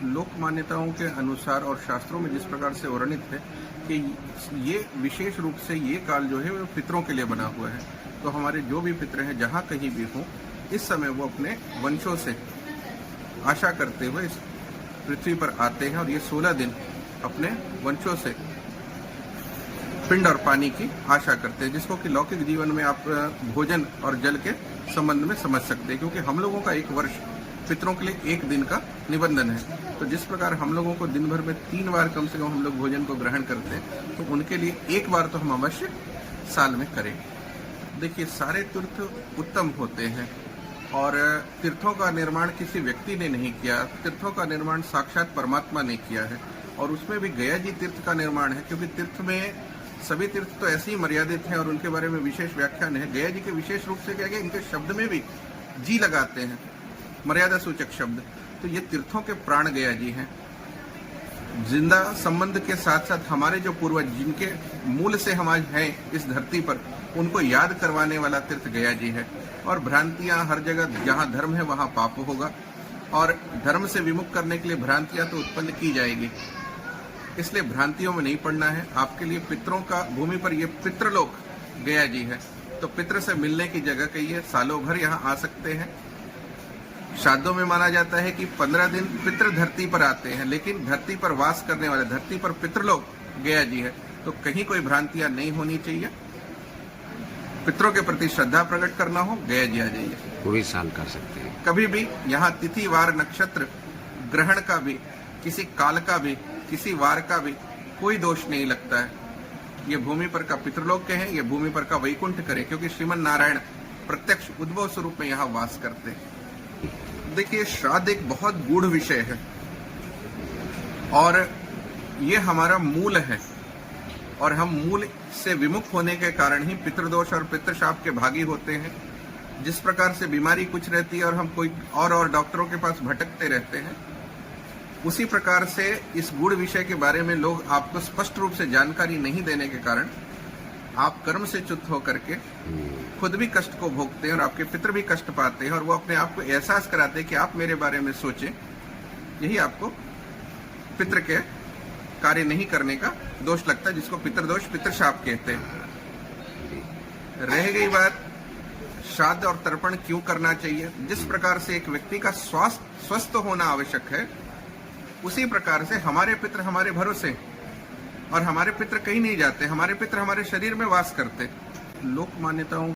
लोक मान्यताओं के अनुसार और शास्त्रों में जिस प्रकार से वर्णित है कि ये विशेष रूप से ये काल जो है वो पितरों के लिए बना हुआ है। तो हमारे जो भी पितर हैं जहाँ कहीं भी हों, इस समय वो अपने वंशों से आशा करते हुए इस पृथ्वी पर आते हैं और ये 16 दिन अपने वंशों से पिंड और पानी की आशा करते हैं, जिसको कि लौकिक जीवन में आप भोजन और जल के संबंध में समझ सकते हैं। क्योंकि हम लोगों का एक वर्ष पितरों के लिए एक दिन का निबंधन है। तो जिस प्रकार हम लोगों को दिन भर में 3 बार कम से कम हम लोग भोजन को ग्रहण करते हैं, तो उनके लिए एक बार तो हम अवश्य साल में करें। देखिए, सारे तीर्थ उत्तम होते हैं और तीर्थों का निर्माण किसी व्यक्ति ने नहीं किया। तीर्थों का निर्माण साक्षात परमात्मा ने किया है और उसमें भी गया जी तीर्थ का निर्माण है। क्योंकि तीर्थ में सभी तीर्थ तो ऐसे ही मर्यादित हैं और उनके बारे में विशेष व्याख्यान है। गया जी के विशेष रूप से क्या है, इनके शब्द में भी जी लगाते हैं, मर्यादा सूचक शब्द। तो ये तीर्थों के प्राण गया जी हैं। जिंदा संबंध के साथ साथ हमारे जो पूर्वज जिनके मूल से हम आज हैं इस धरती पर, उनको याद करवाने वाला तीर्थ गया जी है। और भ्रांतियां हर जगह, जहां धर्म है वहां पाप होगा और धर्म से विमुख करने के लिए भ्रांतियां तो उत्पन्न की जाएगी। इसलिए भ्रांतियों में नहीं पड़ना है। आपके लिए पितरों का भूमि पर ये पितृलोक गया जी है। तो पितृ से मिलने की जगह कही है, सालों भर यहाँ आ सकते हैं। शादों में माना जाता है कि 15 दिन पितृ धरती पर आते हैं, लेकिन धरती पर वास करने वाले, धरती पर पितृलोक गया जी है। तो कहीं कोई भ्रांतियां नहीं होनी चाहिए। पितरों के प्रति श्रद्धा प्रकट करना हो, गया जी आ जाइए। पूरे साल कर सकते हैं, कभी भी। यहाँ तिथि वार नक्षत्र ग्रहण का भी, किसी काल का भी, किसी वार का भी कोई दोष नहीं लगता है। ये भूमि पर का पितृलोक के हैं, ये भूमि पर का वैकुंठ करे, क्योंकि श्रीमन नारायण प्रत्यक्ष उद्भव स्वरूप में यहाँ वास करते हैं। देखिए, श्राद्ध एक बहुत गूढ़ विषय है और ये हमारा मूल है और हम मूल से विमुख होने के कारण ही पितृदोष और पितृशाप के भागी होते हैं। जिस प्रकार से बीमारी कुछ रहती है और हम कोई और डॉक्टरों के पास भटकते रहते हैं, उसी प्रकार से इस गूढ़ विषय के बारे में लोग आपको स्पष्ट रूप से जानकारी नहीं देने के कारण आप कर्म से च्युत होकर के खुद भी कष्ट को भोगते हैं और आपके पितर भी कष्ट पाते हैं और वो अपने आप को एहसास कराते हैं कि आप मेरे बारे में सोचें। यही आपको पितर के कार्य नहीं करने का दोष लगता है, जिसको पितृदोष पितृशाप कहते हैं। रह गई बात श्राद्ध और तर्पण क्यों करना चाहिए, जिस प्रकार से एक व्यक्ति का स्वस्थ होना आवश्यक है, उसी प्रकार से हमारे पितर हमारे भरोसे और हमारे पितर कहीं नहीं जाते। हमारे पितर हमारे शरीर में वास करते। लोक मान्यताओं